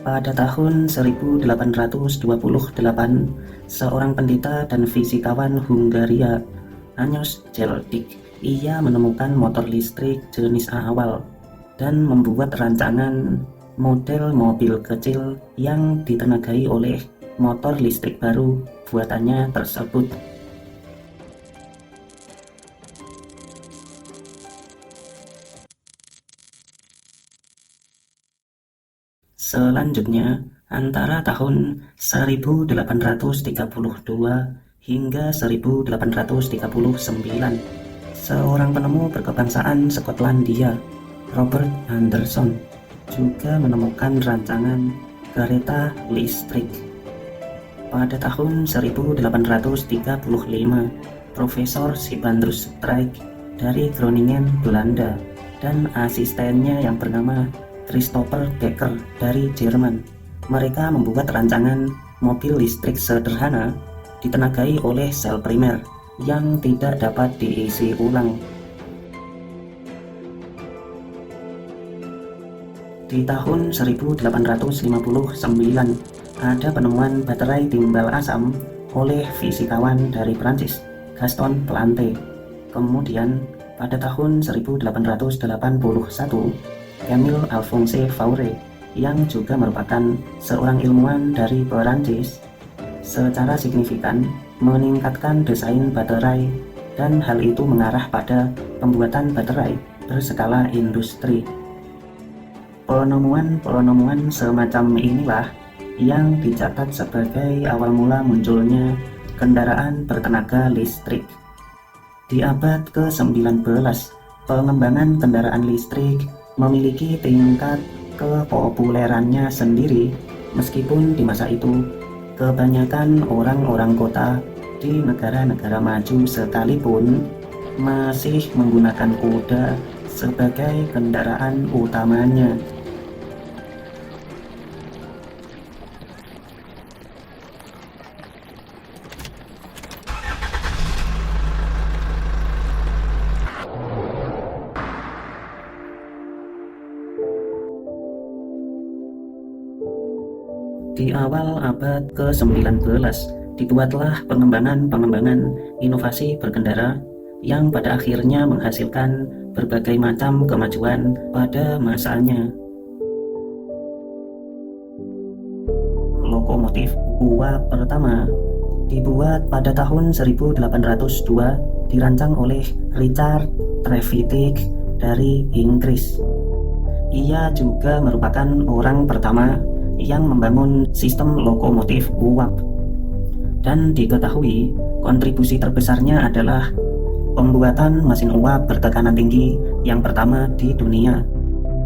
Pada tahun 1828, seorang pendeta dan fisikawan Hungaria, Ányos Geldig, ia menemukan motor listrik jenis awal dan membuat rancangan model mobil kecil yang ditenagai oleh motor listrik baru buatannya tersebut. Selanjutnya, antara tahun 1832 hingga 1839, seorang penemu berkebangsaan Skotlandia, Robert Anderson, juga menemukan rancangan kereta listrik. Pada tahun 1835, Profesor Sibandrus Strijk dari Groningen, Belanda, dan asistennya yang bernama Christopher Becker dari Jerman. Mereka membuat rancangan mobil listrik sederhana ditenagai oleh sel primer yang tidak dapat diisi ulang. Di tahun 1859, ada penemuan baterai timbal asam oleh fisikawan dari Prancis, Gaston Plante. Kemudian, pada tahun 1881, Camille Alphonse Faure, yang juga merupakan seorang ilmuwan dari Perancis, secara signifikan meningkatkan desain baterai, dan hal itu mengarah pada pembuatan baterai berskala industri. Penemuan-penemuan semacam inilah yang dicatat sebagai awal mula munculnya kendaraan bertenaga listrik. Di abad ke-19, pengembangan kendaraan listrik memiliki tingkat kepopulerannya sendiri, meskipun di masa itu kebanyakan orang-orang kota di negara-negara maju sekalipun masih menggunakan kuda sebagai kendaraan utamanya. Di awal abad ke-19, dibuatlah pengembangan inovasi berkendara yang pada akhirnya menghasilkan berbagai macam kemajuan pada masanya. Lokomotif uap pertama dibuat pada tahun 1802, dirancang oleh Richard Trevithick dari Inggris. Ia juga merupakan orang pertama yang membangun sistem lokomotif uap, dan diketahui kontribusi terbesarnya adalah pembuatan mesin uap bertekanan tinggi yang pertama di dunia.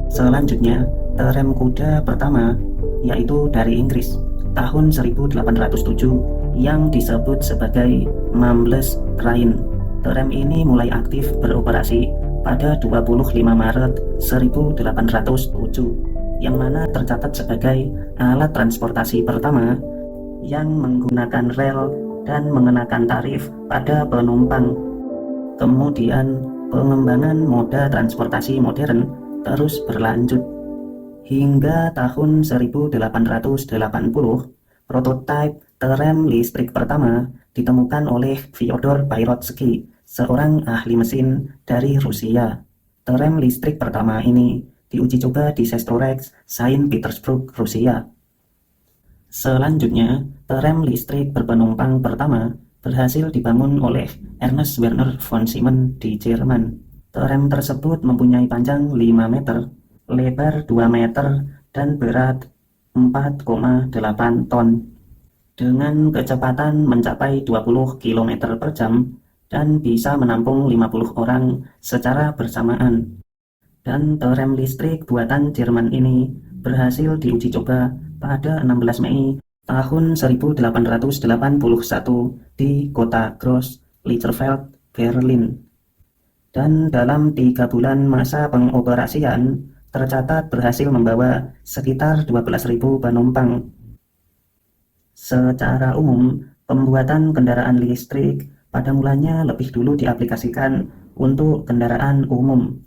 Selanjutnya, terem kuda pertama, yaitu dari Inggris, tahun 1807, yang disebut sebagai Mambles Train. Terem ini mulai aktif beroperasi pada 25 Maret 1807, yang mana tercatat sebagai alat transportasi pertama yang menggunakan rel dan mengenakan tarif pada penumpang. Kemudian, pengembangan moda transportasi modern terus berlanjut. Hingga tahun 1880, prototipe terem listrik pertama ditemukan oleh Fyodor Pyrotsky, seorang ahli mesin dari Rusia. Terem listrik pertama ini diuji coba di Sestorex, Saint Petersburg, Rusia. Selanjutnya, terem listrik berpenumpang pertama berhasil dibangun oleh Ernest Werner von Siemens di Jerman. Terem tersebut mempunyai panjang 5 meter, lebar 2 meter, dan berat 4,8 ton. Dengan kecepatan mencapai 20 km per jam dan bisa menampung 50 orang secara bersamaan. Dan terem listrik buatan Jerman ini berhasil diuji coba pada 16 Mei tahun 1881 di kota Gross Lichterfeld, Berlin. Dan dalam 3 bulan masa pengoperasian, tercatat berhasil membawa sekitar 12.000 penumpang. Secara umum, pembuatan kendaraan listrik pada mulanya lebih dulu diaplikasikan untuk kendaraan umum.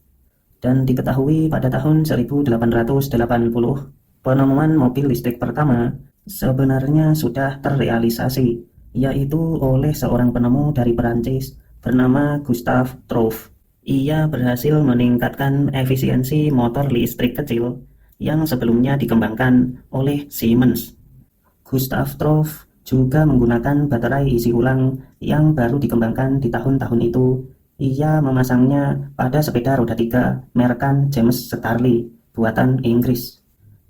Dan diketahui pada tahun 1880, Penemuan mobil listrik pertama sebenarnya sudah terrealisasi, yaitu oleh seorang penemu dari Perancis bernama Gustave Trouve. Ia berhasil meningkatkan efisiensi motor listrik kecil yang sebelumnya dikembangkan oleh Siemens. Gustave Trouve juga menggunakan baterai isi ulang yang baru dikembangkan di tahun-tahun itu. Ia memasangnya pada sepeda roda 3 merekan James Starley buatan Inggris.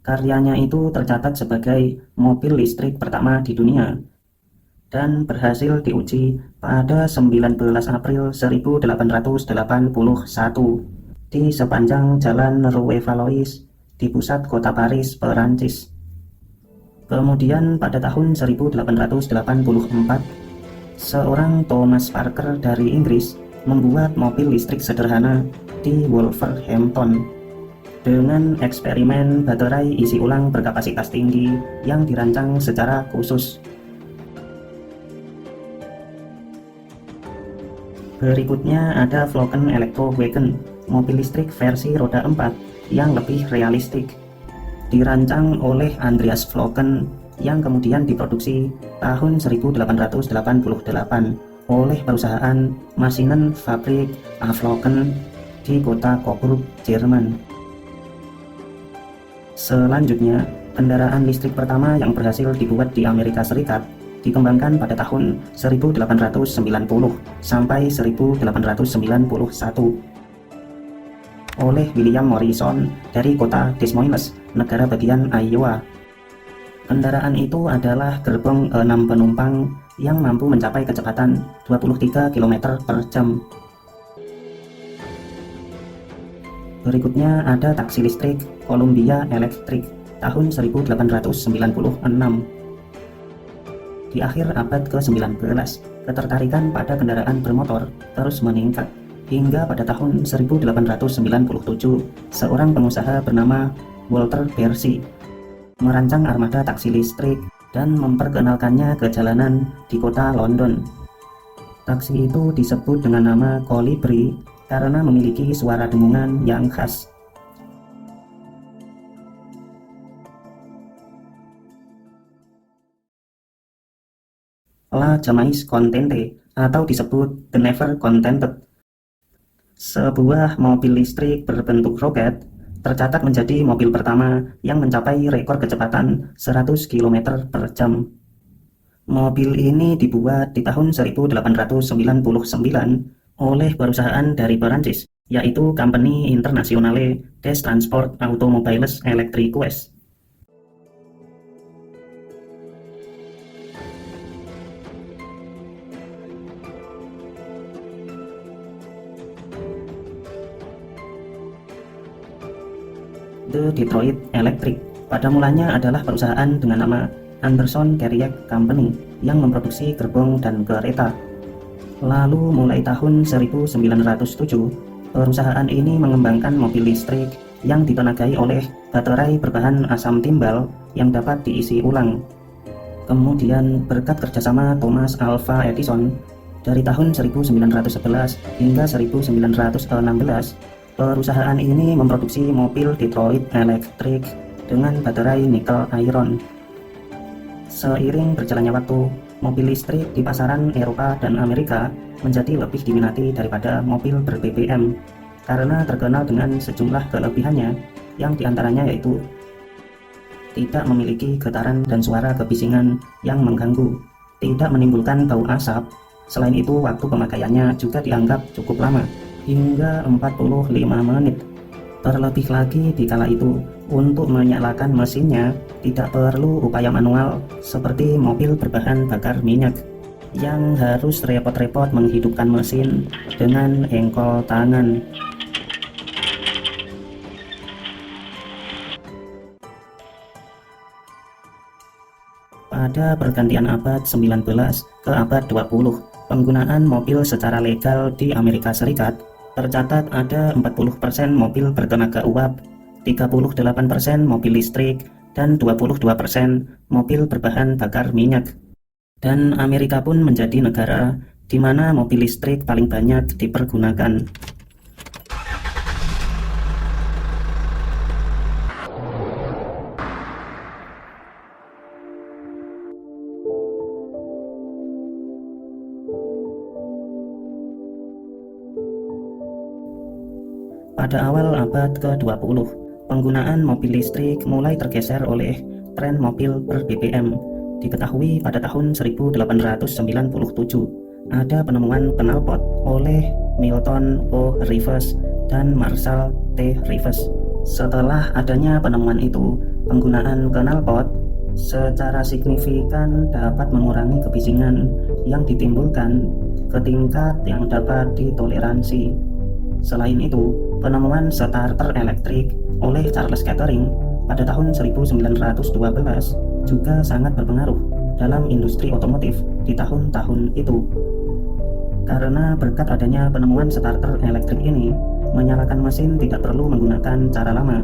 Karyanya itu tercatat sebagai mobil listrik pertama di dunia dan berhasil diuji pada 19 April 1881 di sepanjang Jalan Rue Valois di pusat kota Paris, Perancis. Kemudian pada tahun 1884, seorang Thomas Parker dari Inggris membuat mobil listrik sederhana di Wolverhampton dengan eksperimen baterai isi ulang berkapasitas tinggi yang dirancang secara khusus. Berikutnya ada Flocken Electrowagon, mobil listrik versi roda 4 yang lebih realistik. Dirancang oleh Andreas Flocken yang kemudian diproduksi tahun 1888 oleh perusahaan Maschinenfabrik A. Flocken di kota Coburg, Jerman. Selanjutnya, kendaraan listrik pertama yang berhasil dibuat di Amerika Serikat dikembangkan pada tahun 1890 sampai 1891 oleh William Morrison dari kota Des Moines, negara bagian Iowa. Kendaraan itu adalah gerbong 6 penumpang yang mampu mencapai kecepatan 23 km per jam. Berikutnya ada taksi listrik Columbia Electric tahun 1896. Di akhir abad ke-19, ketertarikan pada kendaraan bermotor terus meningkat hingga pada tahun 1897, seorang pengusaha bernama Walter Percy merancang armada taksi listrik dan memperkenalkannya ke jalanan di kota London. Taksi itu disebut dengan nama Colibri karena memiliki suara dengungan yang khas. La Jamais Contente atau disebut The Never Contented, sebuah mobil listrik berbentuk roket, tercatat menjadi mobil pertama yang mencapai rekor kecepatan 100 km per jam. Mobil ini dibuat di tahun 1899 oleh perusahaan dari Perancis, yaitu Compagnie Internationale des Transports Automobiles Électriques. The Detroit Electric pada mulanya adalah perusahaan dengan nama Anderson Carriage Company yang memproduksi gerbong dan kereta. Lalu mulai tahun 1907, perusahaan ini mengembangkan mobil listrik yang ditenagai oleh baterai berbahan asam timbal yang dapat diisi ulang. Kemudian berkat kerjasama Thomas Alva Edison dari tahun 1911 hingga 1916, perusahaan ini memproduksi mobil Detroit Electric dengan baterai nikel iron. Seiring berjalannya waktu, mobil listrik di pasaran Eropa dan Amerika menjadi lebih diminati daripada mobil ber-BBM karena terkenal dengan sejumlah kelebihannya, yang diantaranya yaitu tidak memiliki getaran dan suara kebisingan yang mengganggu, tidak menimbulkan bau asap. Selain itu, waktu pemakaiannya juga dianggap cukup lama, hingga 45 menit. Terlebih lagi di kala itu, untuk menyalakan mesinnya tidak perlu upaya manual seperti mobil berbahan bakar minyak yang harus repot-repot menghidupkan mesin dengan engkol tangan. Pada pergantian abad 19 ke abad 20, penggunaan mobil secara legal di Amerika Serikat tercatat ada 40% mobil bertenaga uap, 38% mobil listrik, dan 22% mobil berbahan bakar minyak. Dan Amerika pun menjadi negara di mana mobil listrik paling banyak dipergunakan. Pada awal abad ke-20, penggunaan mobil listrik mulai tergeser oleh tren mobil per BBM. Diketahui pada tahun 1897 ada penemuan knalpot oleh Milton O. Rivers dan Marshall T. Rivers. Setelah adanya penemuan itu, penggunaan knalpot secara signifikan dapat mengurangi kebisingan yang ditimbulkan ke tingkat yang dapat ditoleransi. Selain itu, penemuan starter elektrik oleh Charles Kettering pada tahun 1912 juga sangat berpengaruh dalam industri otomotif di tahun-tahun itu. Karena berkat adanya penemuan starter elektrik ini, menyalakan mesin tidak perlu menggunakan cara lama,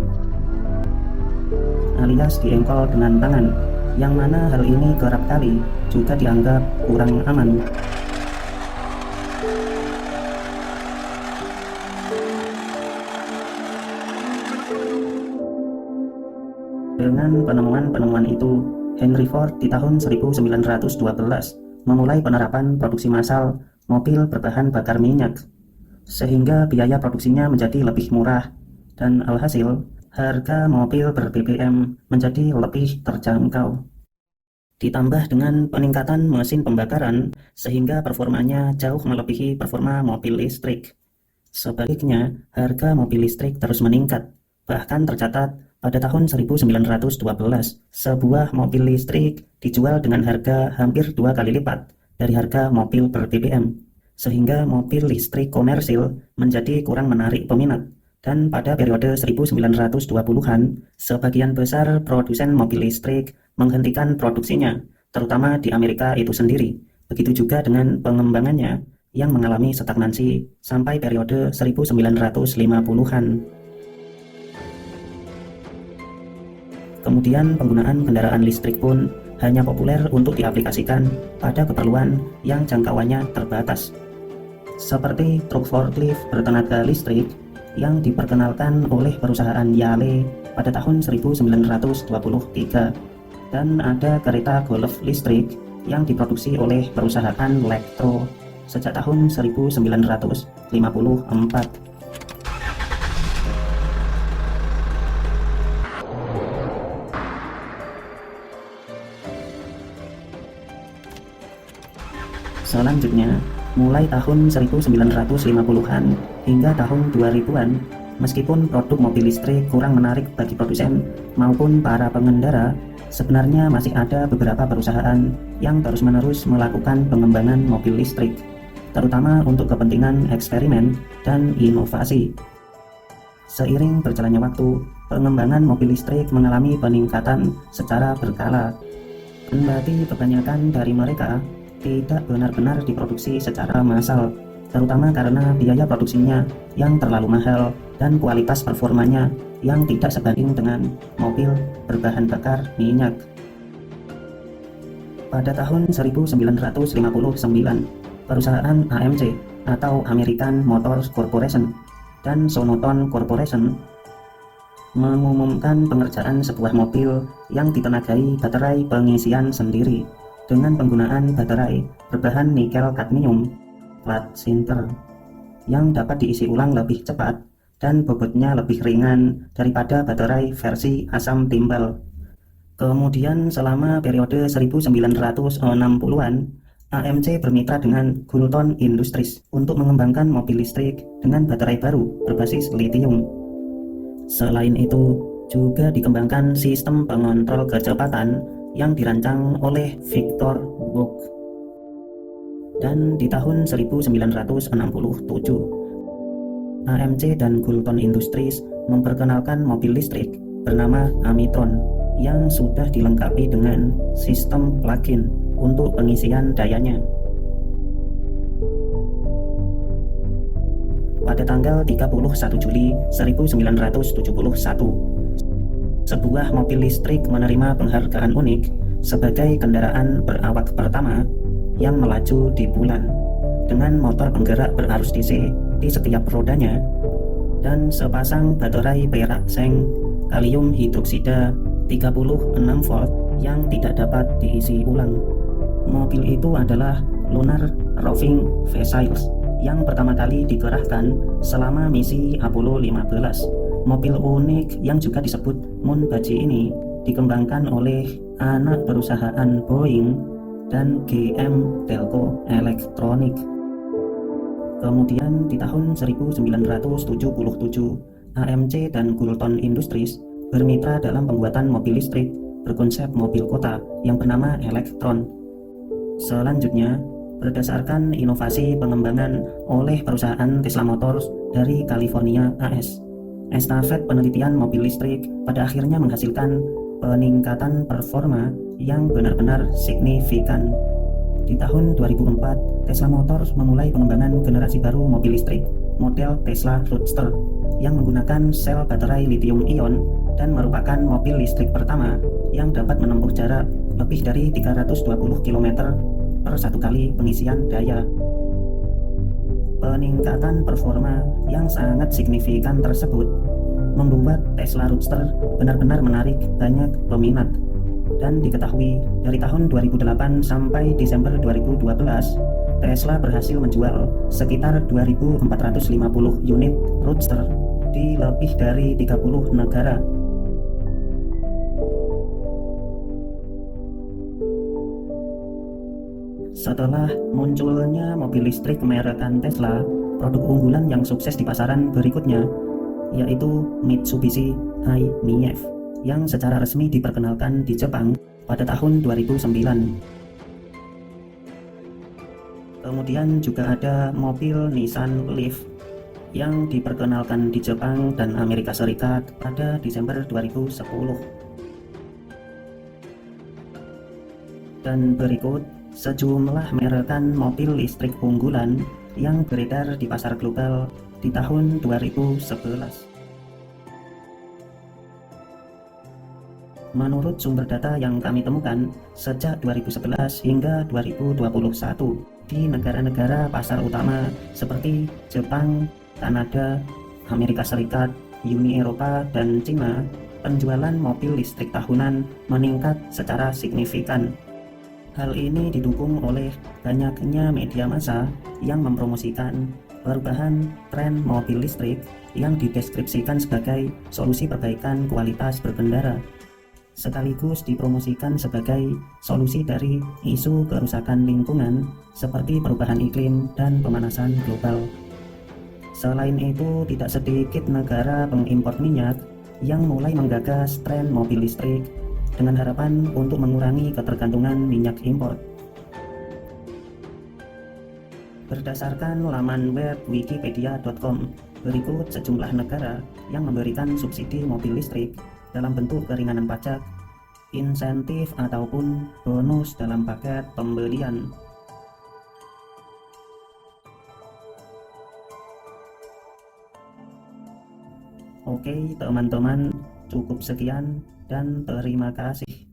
alias diengkol dengan tangan, yang mana hal ini kerap kali juga dianggap kurang aman. Dengan penemuan-penemuan itu, Henry Ford di tahun 1912 memulai penerapan produksi massal mobil berbahan bakar minyak, sehingga biaya produksinya menjadi lebih murah, dan alhasil, harga mobil ber-BBM menjadi lebih terjangkau. Ditambah dengan peningkatan mesin pembakaran, sehingga performanya jauh melebihi performa mobil listrik. Sebaliknya, harga mobil listrik terus meningkat. Bahkan tercatat pada tahun 1912, sebuah mobil listrik dijual dengan harga hampir 2 kali lipat dari harga mobil ber-BBM, sehingga mobil listrik komersil menjadi kurang menarik peminat. Dan pada periode 1920-an, sebagian besar produsen mobil listrik menghentikan produksinya, terutama di Amerika itu sendiri. Begitu juga dengan pengembangannya yang mengalami stagnansi sampai periode 1950-an. Kemudian penggunaan kendaraan listrik pun hanya populer untuk diaplikasikan pada keperluan yang jangkauannya terbatas, seperti truk forklift bertenaga listrik yang diperkenalkan oleh perusahaan Yale pada tahun 1923, dan ada kereta golf listrik yang diproduksi oleh perusahaan Lectro sejak tahun 1954. Selanjutnya, mulai tahun 1950-an hingga tahun 2000-an, meskipun produk mobil listrik kurang menarik bagi produsen maupun para pengendara, sebenarnya masih ada beberapa perusahaan yang terus-menerus melakukan pengembangan mobil listrik, terutama untuk kepentingan eksperimen dan inovasi. Seiring berjalannya waktu, pengembangan mobil listrik mengalami peningkatan secara berkala. Kendati kebanyakan dari mereka tidak benar-benar diproduksi secara massal, terutama karena biaya produksinya yang terlalu mahal dan kualitas performanya yang tidak sebanding dengan mobil berbahan bakar minyak. Pada tahun 1959, perusahaan AMC atau American Motor Corporation dan Sonoton Corporation mengumumkan pengerjaan sebuah mobil yang ditenagai baterai pengisian sendiri dengan penggunaan baterai berbahan nikel kadmium plat sinter yang dapat diisi ulang lebih cepat dan bobotnya lebih ringan daripada baterai versi asam timbal. Kemudian selama periode 1960-an, AMC bermitra dengan Gulton Industries untuk mengembangkan mobil listrik dengan baterai baru berbasis litium. Selain itu, juga dikembangkan sistem pengontrol kecepatan yang dirancang oleh Victor Vaughn. Dan di tahun 1967, AMC dan Gulton Industries memperkenalkan mobil listrik bernama Amitron yang sudah dilengkapi dengan sistem plug-in untuk pengisian dayanya. Pada tanggal 31 Juli 1971, sebuah mobil listrik menerima penghargaan unik sebagai kendaraan berawak pertama yang melaju di bulan, dengan motor penggerak berarus DC di setiap rodanya dan sepasang baterai perak seng kalium hidroksida 36 volt yang tidak dapat diisi ulang. Mobil itu adalah Lunar Roving Vessels yang pertama kali dikerahkan selama misi Apollo 15. Mobil unik yang juga disebut Moon Budgie ini dikembangkan oleh anak perusahaan Boeing dan GM Delco Electronic. Kemudian di tahun 1977, AMC dan Gulton Industries bermitra dalam pembuatan mobil listrik berkonsep mobil kota yang bernama Electron. Selanjutnya, berdasarkan inovasi pengembangan oleh perusahaan Tesla Motors dari California AS, estafet penelitian mobil listrik pada akhirnya menghasilkan peningkatan performa yang benar-benar signifikan. Di tahun 2004, Tesla Motors memulai pengembangan generasi baru mobil listrik, model Tesla Roadster, yang menggunakan sel baterai lithium-ion dan merupakan mobil listrik pertama yang dapat menempuh jarak lebih dari 320 km per satu kali pengisian daya. Peningkatan performa yang sangat signifikan tersebut membuat Tesla Roadster benar-benar menarik banyak peminat. Dan diketahui dari tahun 2008 sampai Desember 2012, Tesla berhasil menjual sekitar 2.450 unit Roadster di lebih dari 30 negara. Setelah munculnya mobil listrik merekan Tesla, produk unggulan yang sukses di pasaran berikutnya yaitu Mitsubishi i-MiEV yang secara resmi diperkenalkan di Jepang pada tahun 2009. Kemudian juga ada mobil Nissan Leaf yang diperkenalkan di Jepang dan Amerika Serikat pada Desember 2010. Dan berikut sejumlah merekan mobil listrik unggulan yang beredar di pasar global di tahun 2011. Menurut sumber data yang kami temukan, sejak 2011 hingga 2021, di negara-negara pasar utama seperti Jepang, Kanada, Amerika Serikat, Uni Eropa, dan Cina, penjualan mobil listrik tahunan meningkat secara signifikan. Hal ini didukung oleh banyaknya media massa yang mempromosikan perubahan tren mobil listrik yang dideskripsikan sebagai solusi perbaikan kualitas berkendara, sekaligus dipromosikan sebagai solusi dari isu kerusakan lingkungan seperti perubahan iklim dan pemanasan global. Selain itu, tidak sedikit negara pengimpor minyak yang mulai menggagas tren mobil listrik dengan harapan untuk mengurangi ketergantungan minyak impor. Berdasarkan laman web wikipedia.com, berikut sejumlah negara yang memberikan subsidi mobil listrik dalam bentuk keringanan pajak, insentif ataupun bonus dalam paket pembelian. Oke teman-teman, cukup sekian dan terima kasih.